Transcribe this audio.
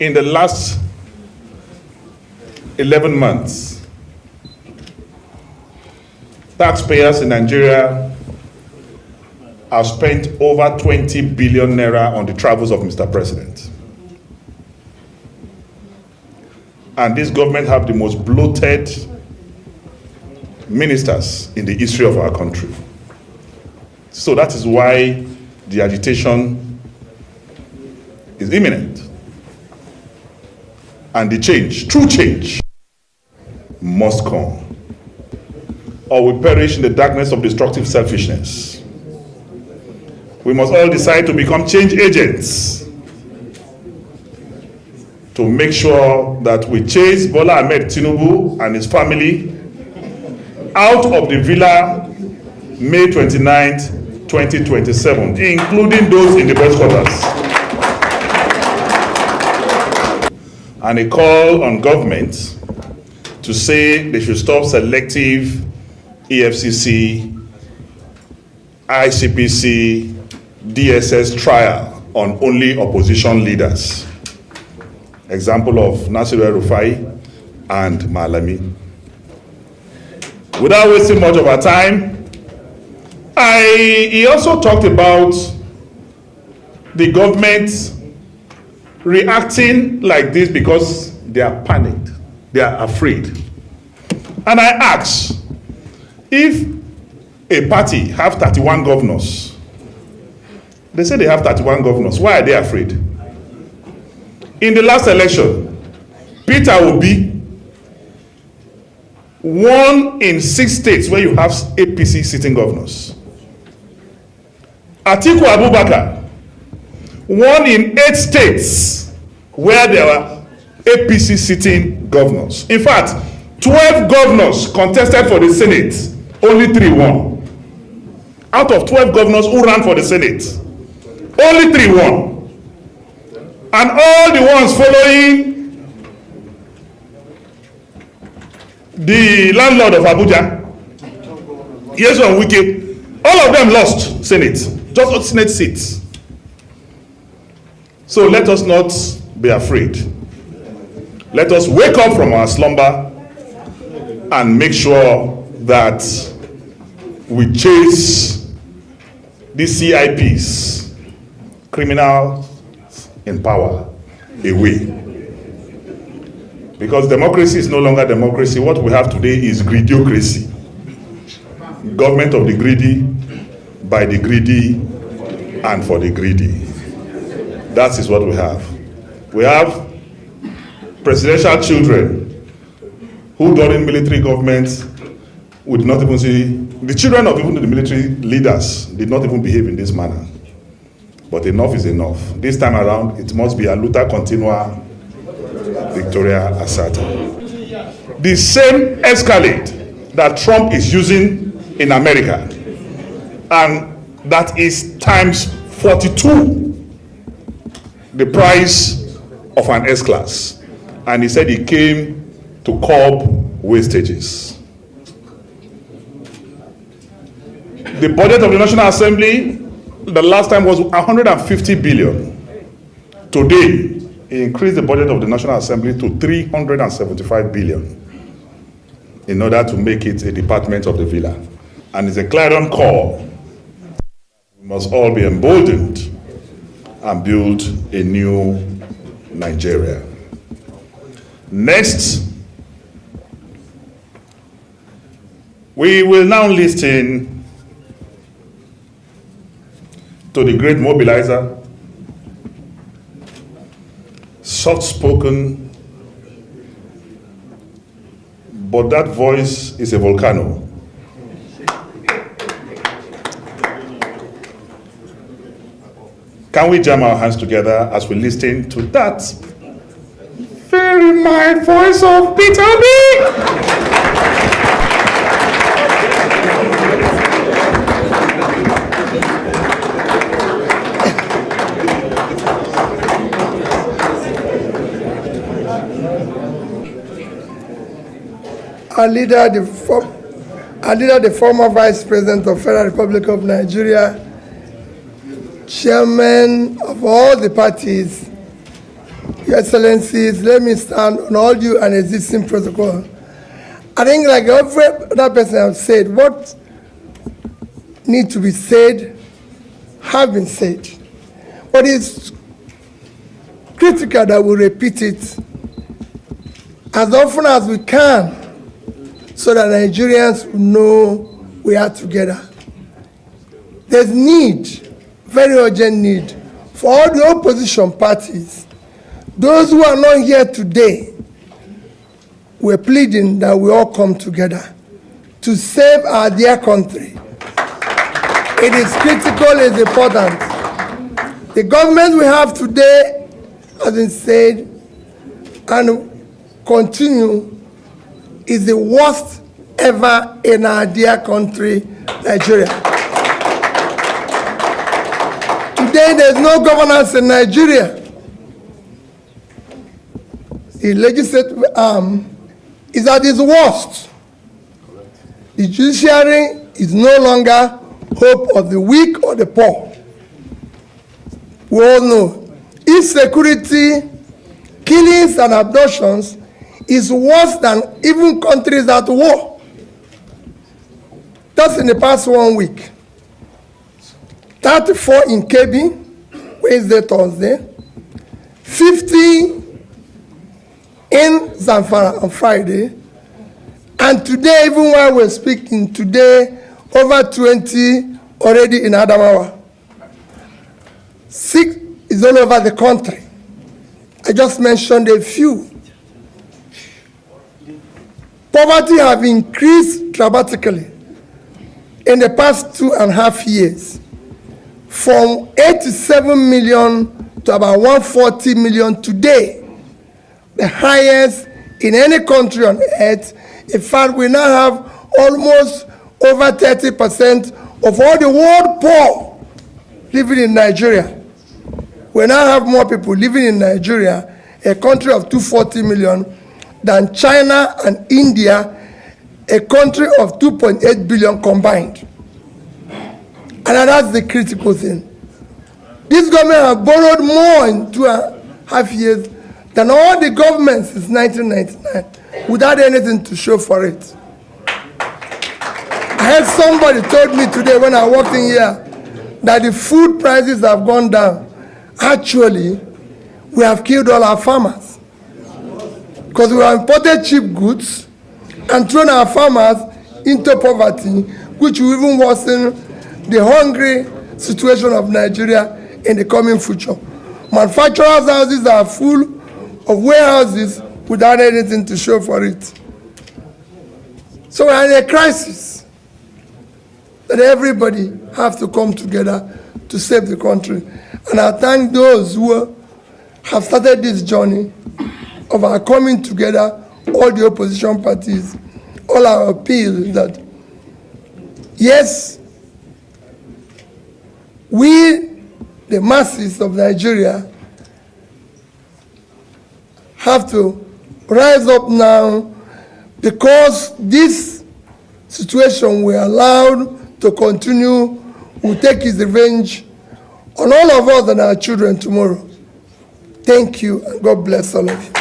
in the last 11 months, taxpayers in Nigeria have spent over 20 billion naira on the travels of Mr. President. And this government have the most bloated ministers in the history of our country. So that is why the agitation is imminent. And the change, true change, must come, or we perish in the darkness of destructive selfishness. We must all decide to become change agents to make sure that we chase Bola Ahmed Tinubu and his family out of the villa May 29th, 2027, including those in the best quarters. And a call on government to say they should stop selective EFCC, ICPC, DSS trial on only opposition leaders. Example of Nasir El-Rufai and Melaye. Without wasting much of our time, he also talked about the government reacting like this because they are panicked, they are afraid. And I ask, if a party have 31 governors, they say they have 31 governors, why are they afraid? In the last election, Peter Obi won in 6 states where you have APC sitting governors. Atiku Abubakar won in 8 states where there were APC sitting governors. In fact, 12 governors contested for the Senate, only 3 won. Out of 12 governors who ran for the Senate, only 3 won. And all the ones following the landlord of Abuja, Yesu Wike, all of them lost Senate, just Senate seats. So let us not be afraid. Let us wake up from our slumber and make sure that we chase the CIPs, criminals in power, away. Because democracy is no longer democracy. What we have today is greediocracy. Government of the greedy, by the greedy, and for the greedy. That is what we have. We have presidential children who during military governments would not even see, the children of even the military leaders did not even behave in this manner. But enough is enough. This time around, it must be a luta continua, Victoria Asserta. The same escalade that Trump is using in America, and that is times 42 the price of an S-Class. And he said he came to curb wastages. The budget of the National Assembly, the last time was 150 billion. Today, he increased the budget of the National Assembly to 375 billion in order to make it a department of the villa. And it's a clarion call. We must all be emboldened and build a new Nigeria. Next, we will now listen to the great mobilizer, soft-spoken, but that voice is a volcano. Can we jam our hands together as we listen to that very mild voice of Peter B? Our leader, the former Vice President of Federal Republic of Nigeria, chairmen of all the parties, Your Excellencies, let me stand on all due and existing protocol. I think like every other person has said, what needs to be said have been said. But it's critical that we repeat it as often as we can so that Nigerians know we are together. There's need, very urgent need, for all the opposition parties. Those who are not here today, we're pleading that we all come together to save our dear country. It is critical, it's important. The government we have today has been said and continue is the worst ever in our dear country, Nigeria. Today there's no governance in Nigeria. The legislative arm is at its worst. The judiciary is no longer hope of the weak or the poor. We all know insecurity, killings and abductions is worse than even countries at war. Just in the past 1 week, 34 in Kebbi, Wednesday, Thursday, 50 in Zamfara on Friday, and today, even while we're speaking, today, over 20 already in Adamawa. 6 is all over the country. I just mentioned a few. Poverty have increased dramatically in the past 2.5 years, from 87 million to about 140 million today, the highest in any country on earth. In fact, we now have almost over 30% of all the world poor living in Nigeria. We now have more people living in Nigeria, a country of 240 million, than China and India, a country of 2.8 billion combined. And that's the critical thing. This government has borrowed more in 2.5 years than all the governments since 1999, without anything to show for it. I heard somebody told me today when I walked in here that the food prices have gone down. Actually, we have killed all our farmers because we have imported cheap goods and thrown our farmers into poverty, which will even worsen the hungry situation of Nigeria in the coming future. Manufacturers' houses are full of warehouses without anything to show for it. So we're in a crisis that everybody have to come together to save the country. And I thank those who have started this journey of our coming together, all the opposition parties, all our appeals that, yes, we, the masses of Nigeria, have to rise up now, because this situation we're allowed to continue will take its revenge on all of us and our children tomorrow. Thank you, and God bless all of you.